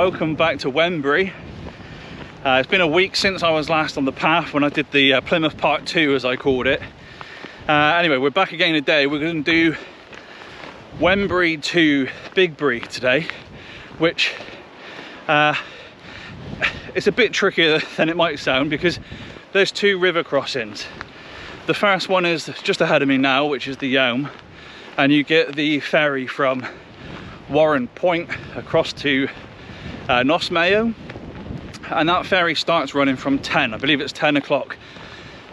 welcome back to Wembury. It's been a week since I was last on the path when I did the Plymouth Part 2, as I called it. Anyway, we're back again today. We're going to do Wembury to Bigbury today, which it's a bit trickier than it might sound because there's two river crossings. The first one is just ahead of me now, which is the Yealm, and you get the ferry from Warren Point across to Nosmayo, and that ferry starts running from 10, I believe it's 10 o'clock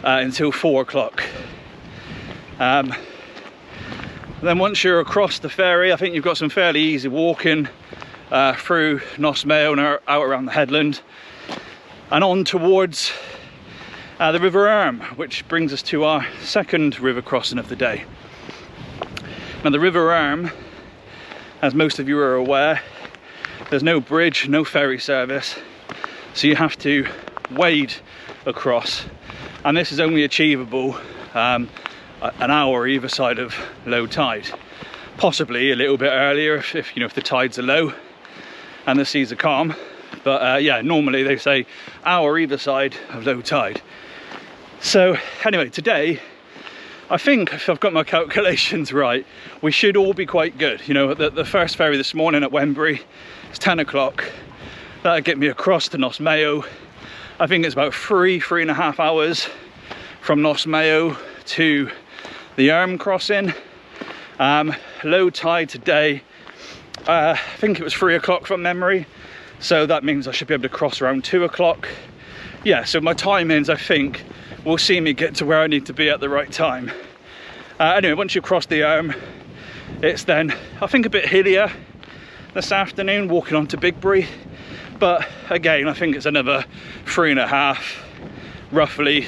until 4 o'clock. Then once you're across the ferry, I think you've got some fairly easy walking through Nosmayo and out around the headland and on towards the River Erme, which brings us to our second river crossing of the day. Now the River Erme, as most of you are aware, there's no bridge, no ferry service, so you have to wade across, and this is only achievable an hour either side of low tide, possibly a little bit earlier if you know, if the tides are low and the seas are calm, but yeah, normally they say hour either side of low tide. So anyway, today I think, if I've got my calculations right, we should all be quite good. You know, the first ferry this morning at Wembury, it's 10 o'clock. That'll get me across to Nosmayo. I think it's about 3.5 hours from Nosmayo to the Erme crossing. Low tide today, I think it was 3 o'clock from memory. So that means I should be able to cross around 2 o'clock. Yeah, so my timings, I think, will see me get to where I need to be at the right time. Anyway, once you cross the Erme, it's then, I think, a bit hillier this afternoon, walking on to Bigbury. But again, I think it's another 3.5, roughly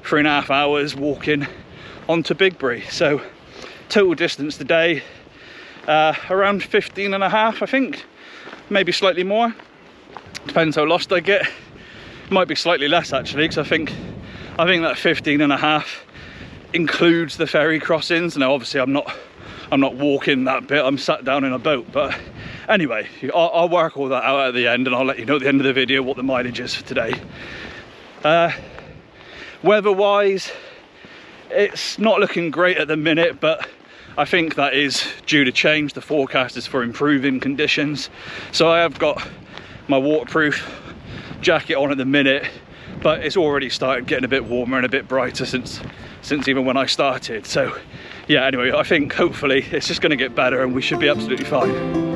3.5 hours walking onto Bigbury. So total distance today, around 15.5, I think, maybe slightly more. Depends how lost I get. It might be slightly less actually, because I think that 15.5 includes the ferry crossings. Now obviously I'm not walking that bit, I'm sat down in a boat, but anyway, I'll work all that out at the end and I'll let you know at the end of the video what the mileage is for today. Weather wise, it's not looking great at the minute, but I think that is due to change. The forecast is for improving conditions, so I have got my waterproof jacket on at the minute, but it's already started getting a bit warmer and a bit brighter since even when I started. So yeah, anyway, I think hopefully it's just going to get better and we should be absolutely fine.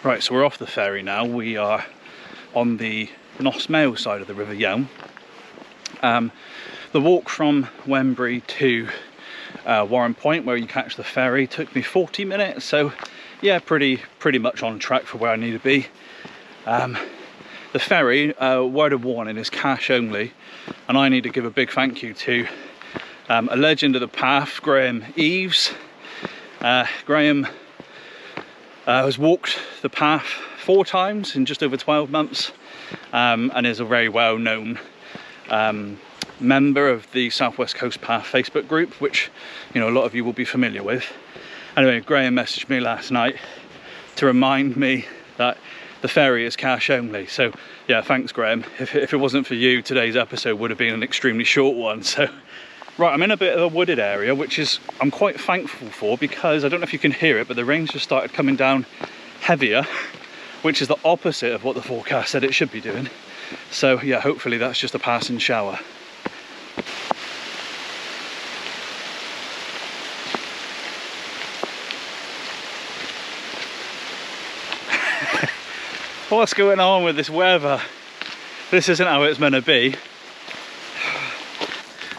Right, so we're off the ferry now. We are on the Nosmail side of the River Yealm. The walk from Wembury to Warren Point, where you catch the ferry, took me 40 minutes, so yeah, pretty much on track for where I need to be. The ferry, word of warning, is cash only, and I need to give a big thank you to a legend of the path, Graham Eves. Graham has walked the path 4 times in just over 12 months, and is a very well known member of the Southwest Coast Path Facebook group, which, you know, a lot of you will be familiar with. Anyway, Graham messaged me last night to remind me that the ferry is cash only. So yeah, thanks Graham. If it wasn't for you, today's episode would have been an extremely short one. So right, I'm in a bit of a wooded area, which is I'm quite thankful for, because I don't know if you can hear it, but the rain's just started coming down heavier, which is the opposite of what the forecast said it should be doing. So yeah, hopefully that's just a passing shower. What's going on with this weather? This isn't how it's meant to be.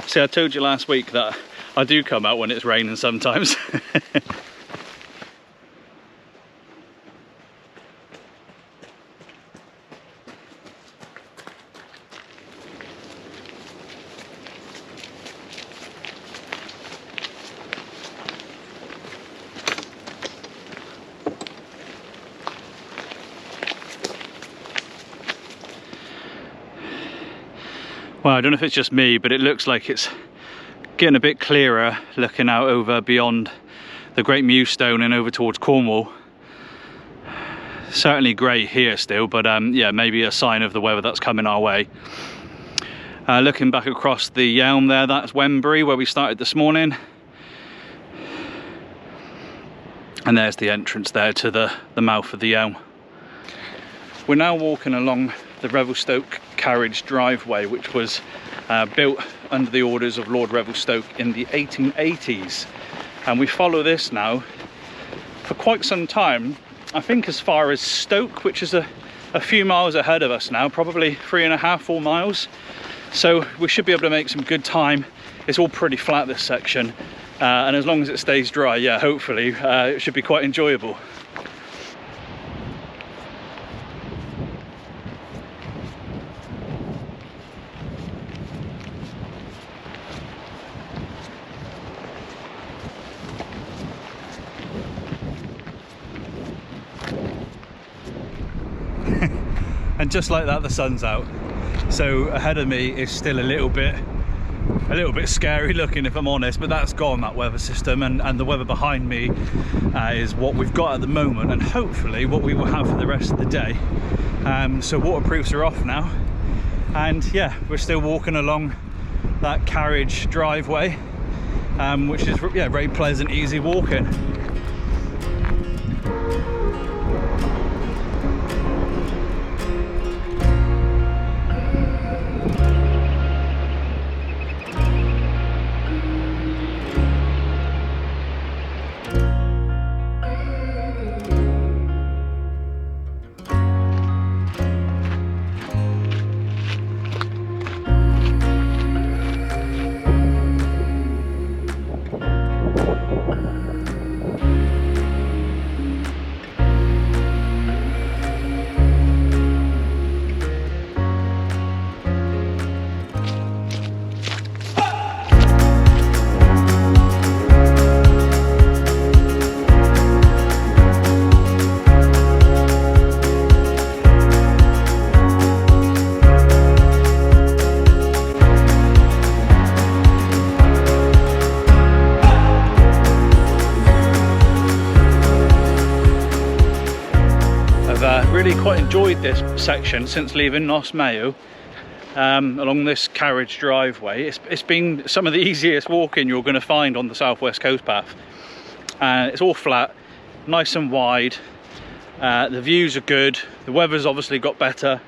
See, I told you last week that I do come out when it's raining sometimes. Well, I don't know if it's just me, but it looks like it's getting a bit clearer looking out over beyond the Great Mewstone and over towards Cornwall. Certainly grey here still, but yeah, maybe a sign of the weather that's coming our way. Looking back across the Yealm there, that's Wembury, where we started this morning. And there's the entrance there to the mouth of the Yealm. We're now walking along the Revelstoke carriage driveway, which was built under the orders of Lord Revelstoke in the 1880s, and we follow this now for quite some time, I think as far as Stoke, which is a few miles ahead of us now, probably 3.5–4 miles. So we should be able to make some good time. It's all pretty flat, this section, and as long as it stays dry, yeah, hopefully it should be quite enjoyable. And just like that, the sun's out. So ahead of me is still a little bit scary looking, if I'm honest, but that's gone, that weather system, and the weather behind me is what we've got at the moment, and hopefully what we will have for the rest of the day. So waterproofs are off now, and yeah, we're still walking along that carriage driveway, which is, yeah, very pleasant, easy walking. Really quite enjoyed this section since leaving Nosmail, along this carriage driveway. It's been some of the easiest walking you're going to find on the Southwest Coast Path. It's all flat, nice and wide, the views are good, the weather's obviously got better.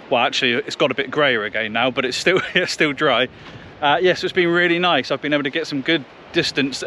Well, actually it's got a bit greyer again now, but it's still dry. Yes, it's been really nice. I've been able to get some good distance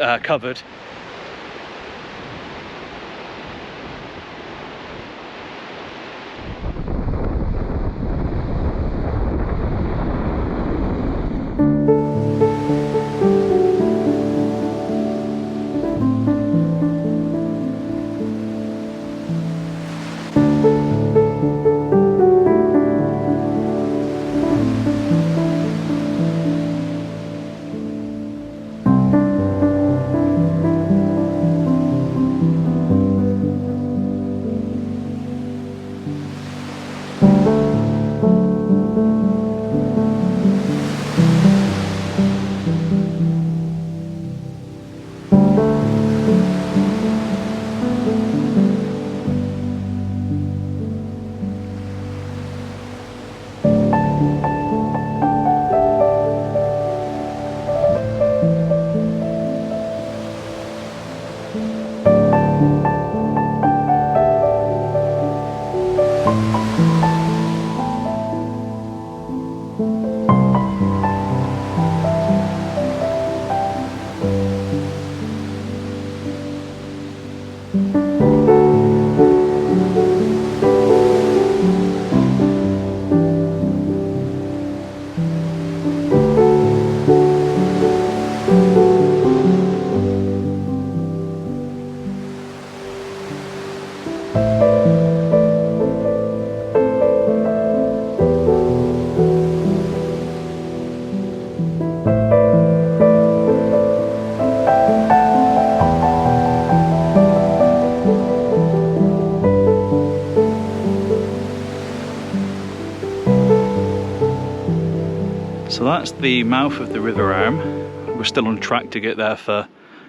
So that's the mouth of the River Erme. We're still on track to get there for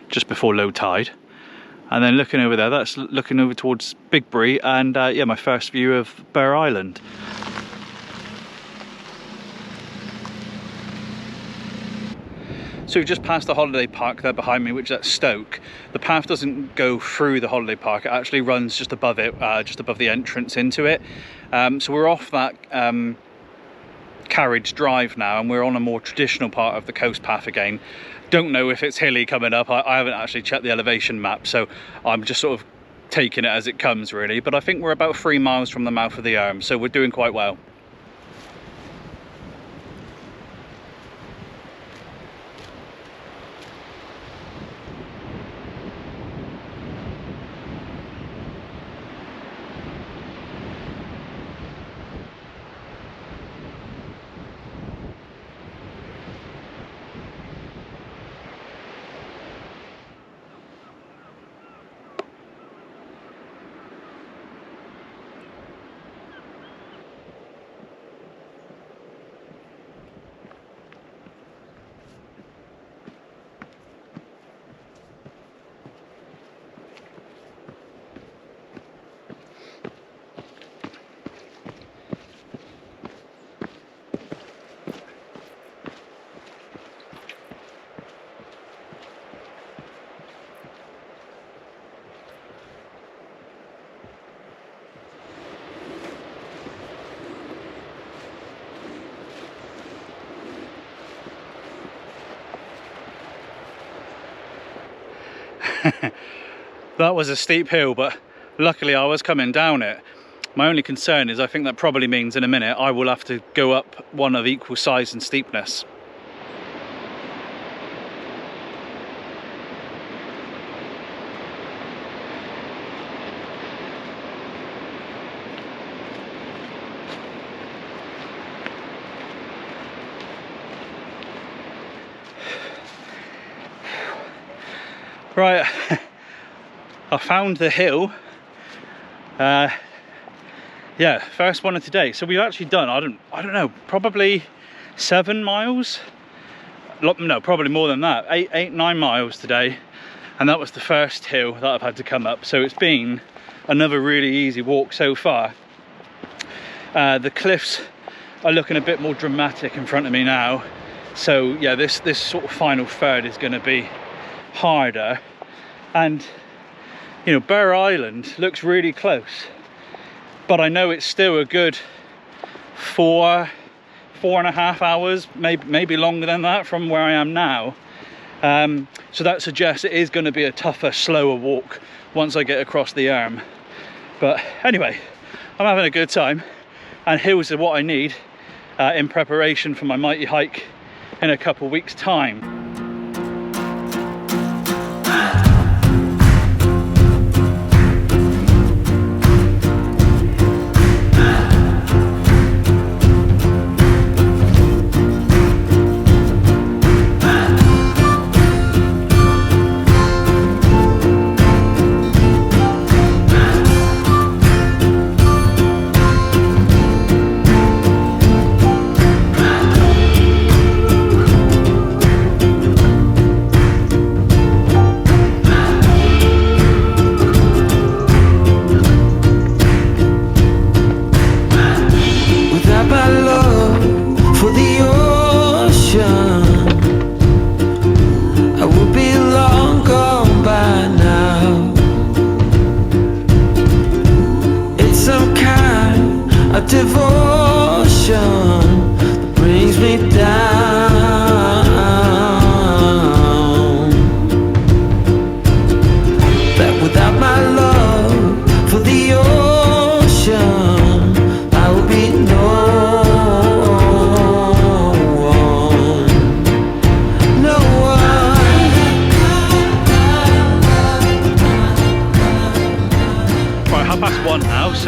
just before low tide. And then looking over there, that's looking over towards Bigbury and yeah, my first view of Bear Island. So we've just passed the holiday park there behind me, which is at Stoke. The path doesn't go through the holiday park, it actually runs just above it, just above the entrance into it. So we're off that carriage drive now and we're on a more traditional part of the coast path again. Don't know if it's hilly coming up. I haven't actually checked the elevation map, so I'm just sort of taking it as it comes really, but I think we're about 3 miles from the mouth of the Erme, so we're doing quite well. That was a steep hill, but luckily I was coming down it. My only concern is I think that probably means in a minute I will have to go up one of equal size and steepness. Right, I found the hill. Yeah, first one of today. So we've actually done, I don't know, probably 7 miles. No, probably more than that. 9 miles today, and that was the first hill that I've had to come up. So it's been another really easy walk so far. The cliffs are looking a bit more dramatic in front of me now. So yeah, this sort of final third is going to be harder. And you know, Bear Island looks really close, but I know it's still a good 4.5 hours, maybe longer than that from where I am now. So that suggests it is going to be a tougher, slower walk once I get across the Erme. But anyway, I'm having a good time, and hills are what I need in preparation for my mighty hike in a couple weeks' time. Without my love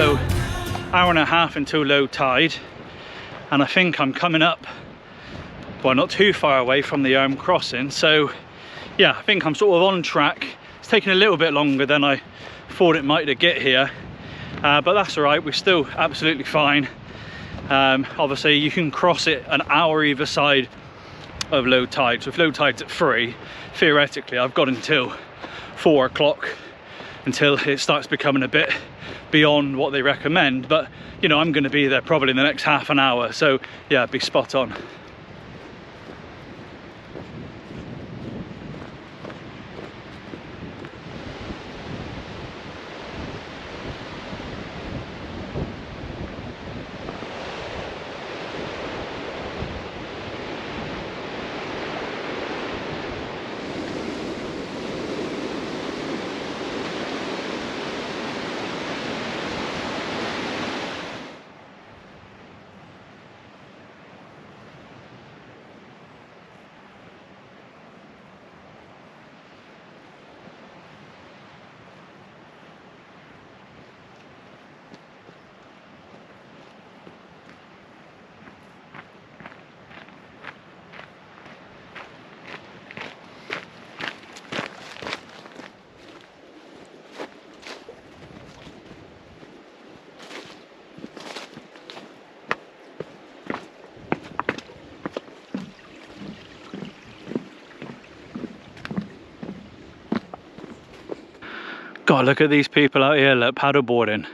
so hour and a half until low tide, and I think I'm coming up, well, not too far away from the Erme crossing. So yeah, I think I'm sort of on track. It's taking a little bit longer than I thought it might to get here, but that's all right, we're still absolutely fine. Obviously you can cross it an hour either side of low tide, so if low tide's at 3, theoretically I've got until 4 o'clock until it starts becoming a bit beyond what they recommend. But you know, I'm going to be there probably in the next half an hour, so yeah, be spot on. God, look at these people out here, look, paddleboarding.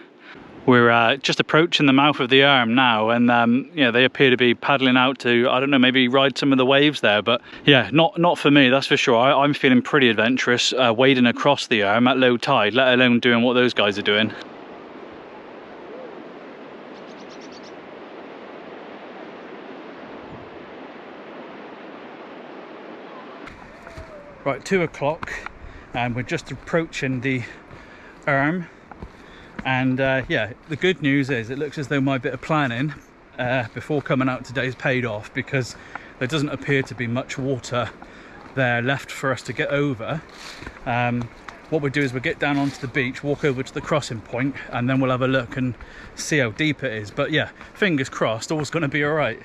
We're just approaching the mouth of the Erme now, and you know, they appear to be paddling out to, I don't know, maybe ride some of the waves there. But yeah, not for me, that's for sure. I'm feeling pretty adventurous wading across the Erme at low tide, let alone doing what those guys are doing. Right, 2 o'clock, and we're just approaching the Erme. And yeah, the good news is it looks as though my bit of planning before coming out today has paid off, because there doesn't appear to be much water there left for us to get over. What we'll do is we'll get down onto the beach, walk over to the crossing point, and then we'll have a look and see how deep it is. But yeah, fingers crossed, all's going to be all right.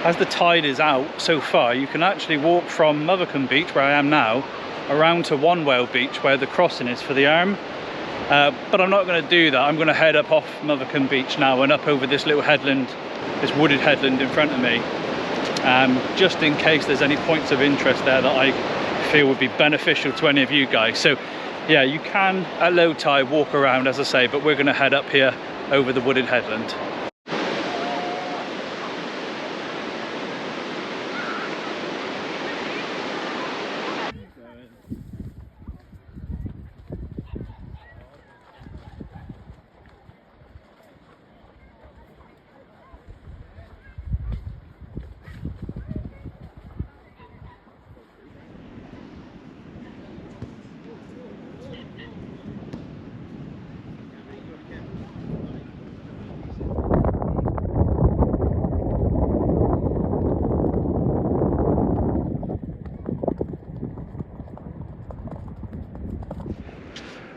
As the tide is out so far, you can actually walk from Mothecombe beach, where I am now, around to Wembury beach where the crossing is for the Erme. But I'm not going to do that. I'm going to head up off Mothecombe beach now and up over this little headland, this wooded headland in front of me, just in case there's any points of interest there that I feel would be beneficial to any of you guys. So yeah, you can at low tide walk around, as I say, but we're going to head up here over the wooded headland.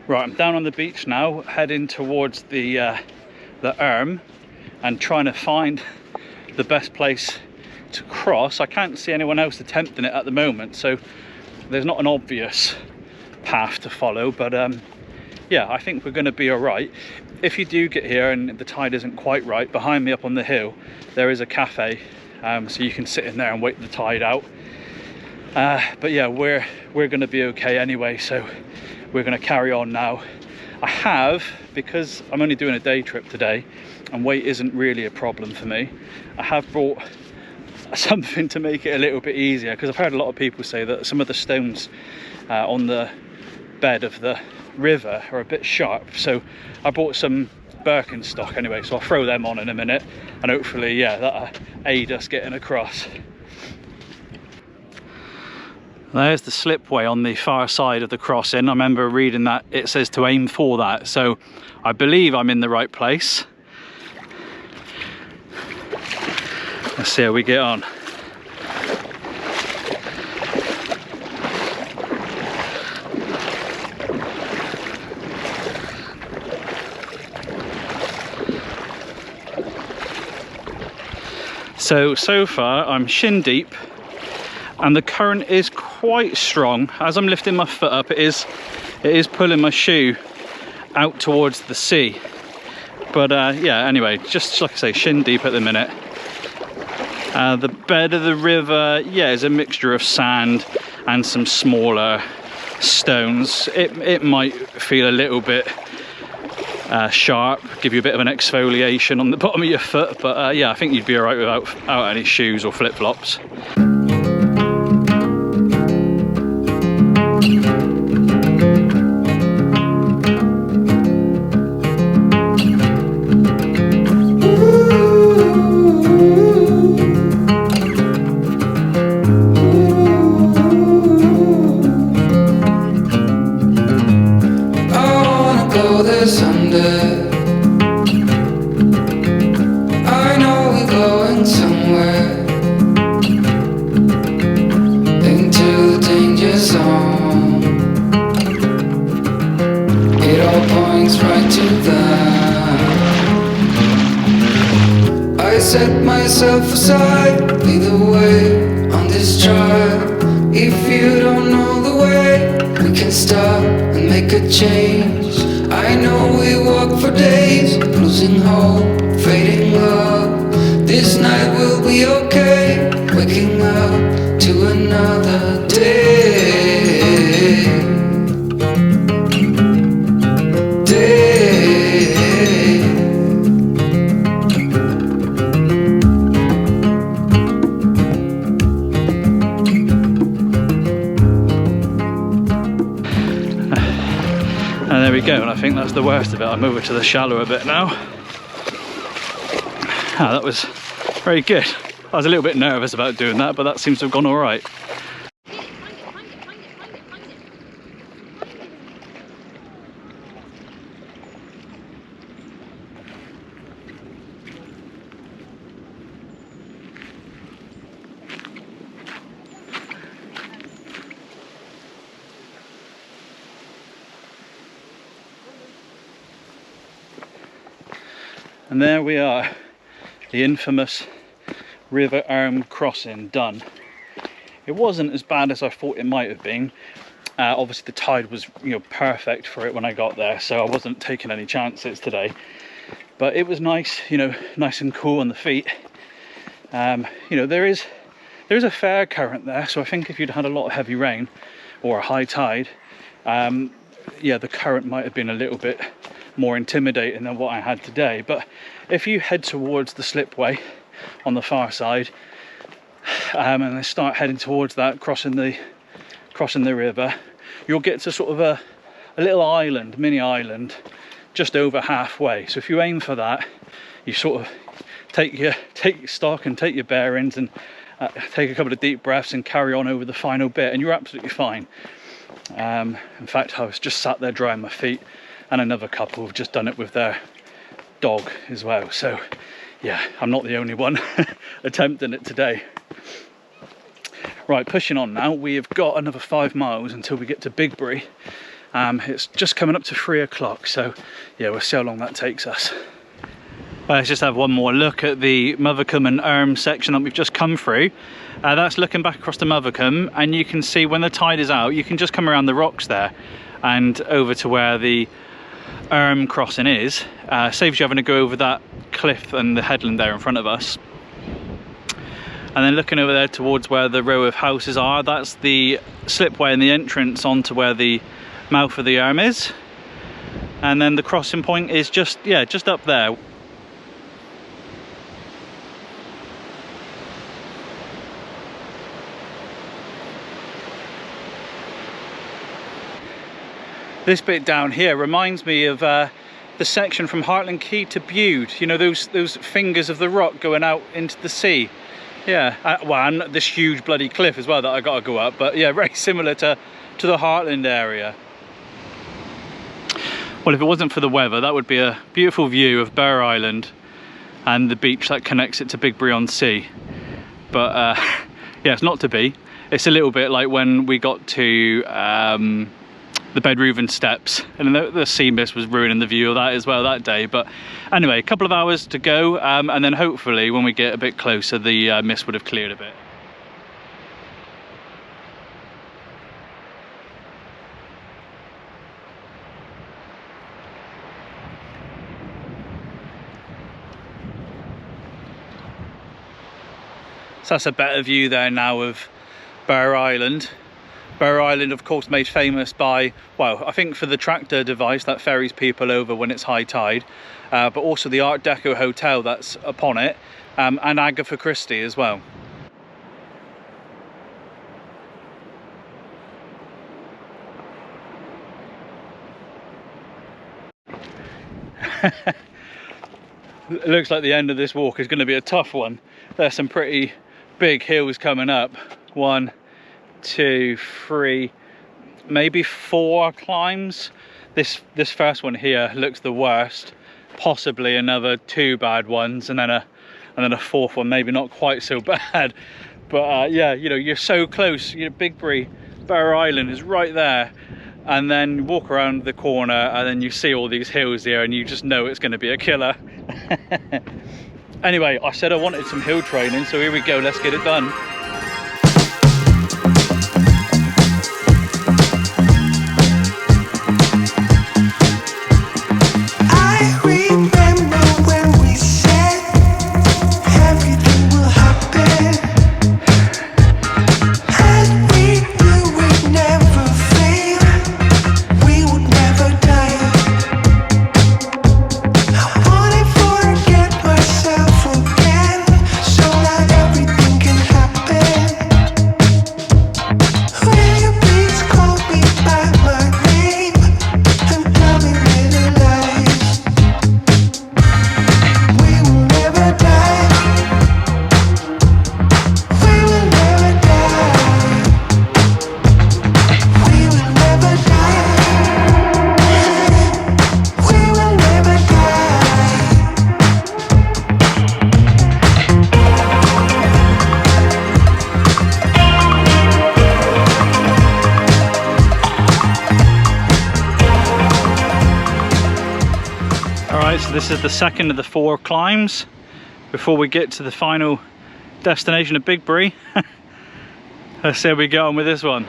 Right, I'm down on the beach now, heading towards the Erme and trying to find the best place to cross. I can't see anyone else attempting it at the moment, so there's not an obvious path to follow, but yeah, I think we're going to be all right. If you do get here and the tide isn't quite right, behind me up on the hill there is a cafe, so you can sit in there and wait the tide out. But yeah, we're going to be okay anyway, so we're going to carry on now. I have, because I'm only doing a day trip today and weight isn't really a problem for me, I have brought something to make it a little bit easier, because I've heard a lot of people say that some of the stones on the bed of the river are a bit sharp. So I bought some Birkenstock anyway, so I'll throw them on in a minute, and hopefully, yeah, that'll aid us getting across. There's the slipway on the far side of the crossing. I remember reading that it says to aim for that, so I believe I'm in the right place. Let's see how we get on. So far I'm shin deep, and the current is quite strong. As I'm lifting my foot up, it is pulling my shoe out towards the sea. But yeah, anyway, just like I say, shin deep at the minute. The bed of the river, yeah, is a mixture of sand and some smaller stones. It might feel a little bit sharp, give you a bit of an exfoliation on the bottom of your foot, but yeah, I think you'd be alright without any shoes or flip-flops. Set myself aside, lead the way on this drive. If you don't know the way, we can stop and make a change. I know we walk for days, losing hope, fading love. This night will be okay, waking up to another day. And there we go, and I think that's the worst of it. I'm over to the shallower bit now. Ah, that was very good. I was a little bit nervous about doing that, but that seems to have gone all right. And there we are, the infamous River Erme crossing done. It wasn't as bad as I thought it might have been. Obviously the tide was, perfect for it when I got there, so I wasn't taking any chances today. But it was nice, nice and cool on the feet. There is a fair current there, so I think if you'd had a lot of heavy rain or a high tide, yeah, the current might have been a little bit more intimidating than what I had today. But if you head towards the slipway on the far side, and then start heading towards that, crossing the river, you'll get to sort of a little island, mini island, just over halfway. So if you aim for that, you sort of take your stock and take your bearings and take a couple of deep breaths and carry on over the final bit, and you're absolutely fine. In fact, I was just sat there drying my feet, and another couple have just done it with their dog as well. So yeah, I'm not the only one attempting it today. Right, pushing on now. We have got another 5 miles until we get to Bigbury. It's just coming up to 3 o'clock, so yeah, we'll see how long that takes us. Let's just have one more look at the Mothecombe and Erme section that we've just come through. That's looking back across the Mothecombe, and you can see when the tide is out, you can just come around the rocks there and over to where the Erme crossing is. Saves you having to go over that cliff and the headland there in front of us. And then looking over there towards where the row of houses are, that's the slipway and the entrance onto where the mouth of the Erme is. And then the crossing point is just up there. This bit down here reminds me of the section from Hartland Quay to Bude. You know, those fingers of the rock going out into the sea. Yeah, well, and this huge bloody cliff as well that I got to go up, but yeah, very similar to the Heartland area. Well, if it wasn't for the weather, that would be a beautiful view of Bear Island and the beach that connects it to Bigbury on Sea. But yeah, it's not to be. It's a little bit like when we got to the Bedroven Steps, and the sea mist was ruining the view of that as well that day. But anyway, a couple of hours to go, and then hopefully when we get a bit closer, the mist would have cleared a bit. So that's a better view there now of Bear Island. Bear Island, of course, made famous by, well, I think for the tractor device that ferries people over when it's high tide, but also the Art Deco hotel that's upon it, and Agatha Christie as well. It looks like the end of this walk is going to be a tough one. There's some pretty big hills coming up. 1, 2, 3, maybe 4 climbs. This first one here looks the worst. Possibly another 2 bad ones, and then a 4th one, maybe not quite so bad. But yeah, you know, you're so close. You know, Bigbury, Bear Island is right there, and then you walk around the corner, and then you see all these hills here, and you just know it's going to be a killer. Anyway, I said I wanted some hill training, so here we go. Let's get it done. So this is the second of the 4 climbs before we get to the final destination of Bigbury. Let's see how we get on with this one.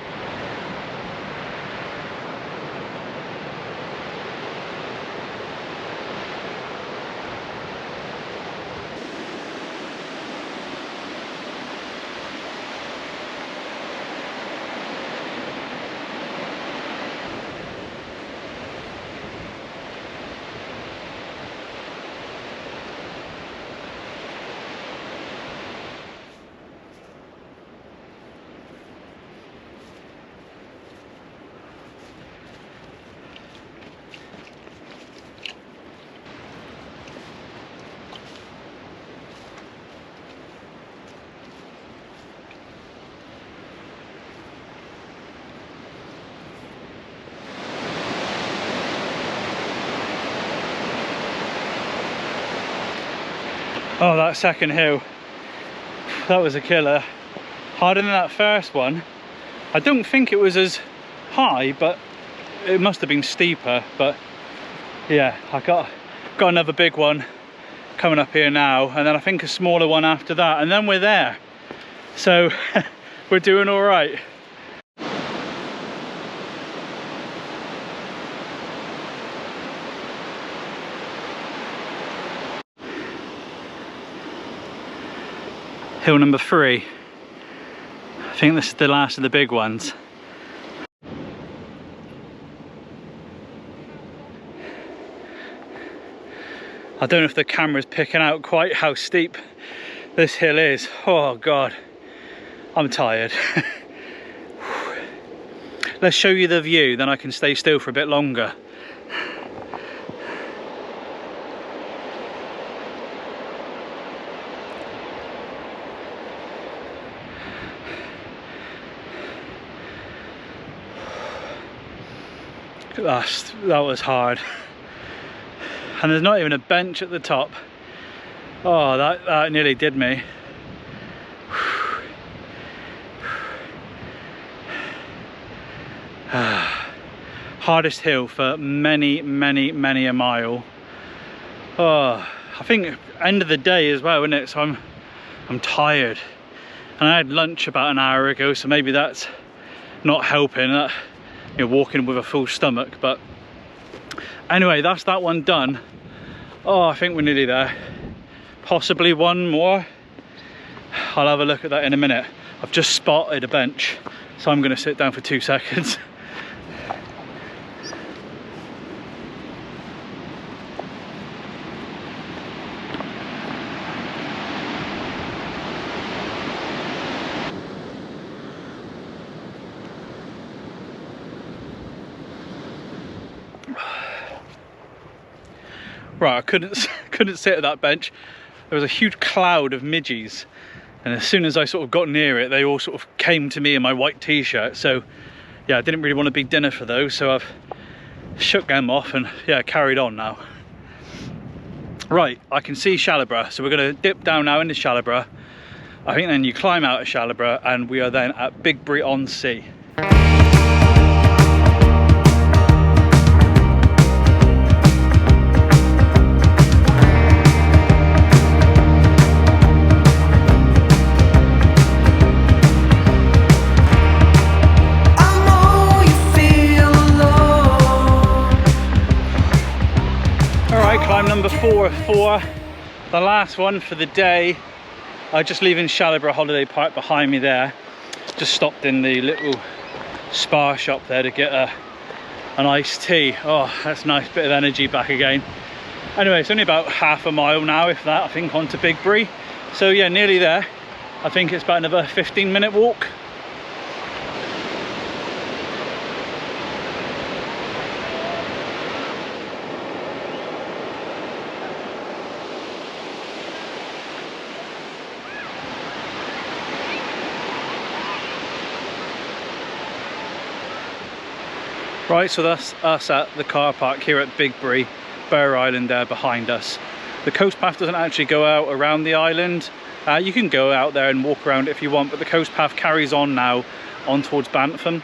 Oh, that second hill, that was a killer. Harder than that first one. I don't think it was as high, but it must have been steeper. But yeah, I got another big one coming up here now, and then I think a smaller one after that, and then we're there. So we're doing all right. Hill number 3. I think this is the last of the big ones. I don't know if the camera's picking out quite how steep this hill is. Oh God, I'm tired. Let's show you the view, then I can stay still for a bit longer. That was hard. And there's not even a bench at the top. Oh, that nearly did me. Hardest hill for many a mile. Oh, I think end of the day as well, isn't it? So I'm tired, and I had lunch about an hour ago, so maybe that's not helping, that, you know, walking with a full stomach. But anyway, that's that one done. Oh, I think we're nearly there. Possibly one more. I'll have a look at that in a minute. I've just spotted a bench, so I'm going to sit down for 2 seconds. Right, I couldn't sit at that bench. There was a huge cloud of midges, and as soon as I sort of got near it, they all sort of came to me in my white t-shirt. So yeah, I didn't really want to be dinner for those, so I've shook them off and yeah, carried on now. Right, I can see Shallowborough, so we're going to dip down now into Shallowborough. I think then you climb out of Shallowborough and we are then at Bigbury on Sea. Climb number 4 of 4, the last one for the day. Just leaving Shallowborough Holiday Park behind me there. Just stopped in the little spa shop there to get an iced tea. Oh, that's a nice bit of energy back again. Anyway, it's only about half a mile now, if that, I think, onto Bigbury. So yeah, nearly there. I think it's about another 15-minute walk. Right, so that's us at the car park here at Bigbury, Bear Island there behind us. The coast path doesn't actually go out around the island. You can go out there and walk around if you want, but the coast path carries on now on towards Bantham.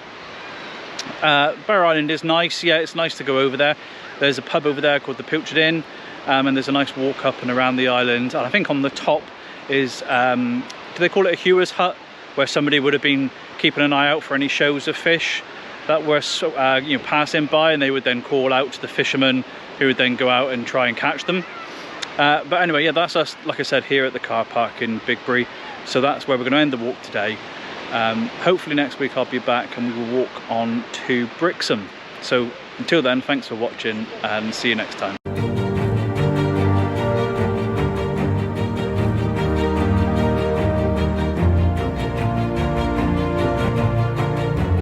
Bear Island is nice, yeah, it's nice to go over there. There's a pub over there called the Pilchard Inn, and there's a nice walk up and around the island. And I think on the top is, do they call it a hewer's hut, where somebody would have been keeping an eye out for any shows of fish that were you know, passing by, and they would then call out to the fishermen who would then go out and try and catch them. But anyway, yeah, that's us, like I said, here at the car park in Bigbury. So that's where we're going to end the walk today. Hopefully next week I'll be back and we will walk on to Brixham. So until then, thanks for watching and see you next time.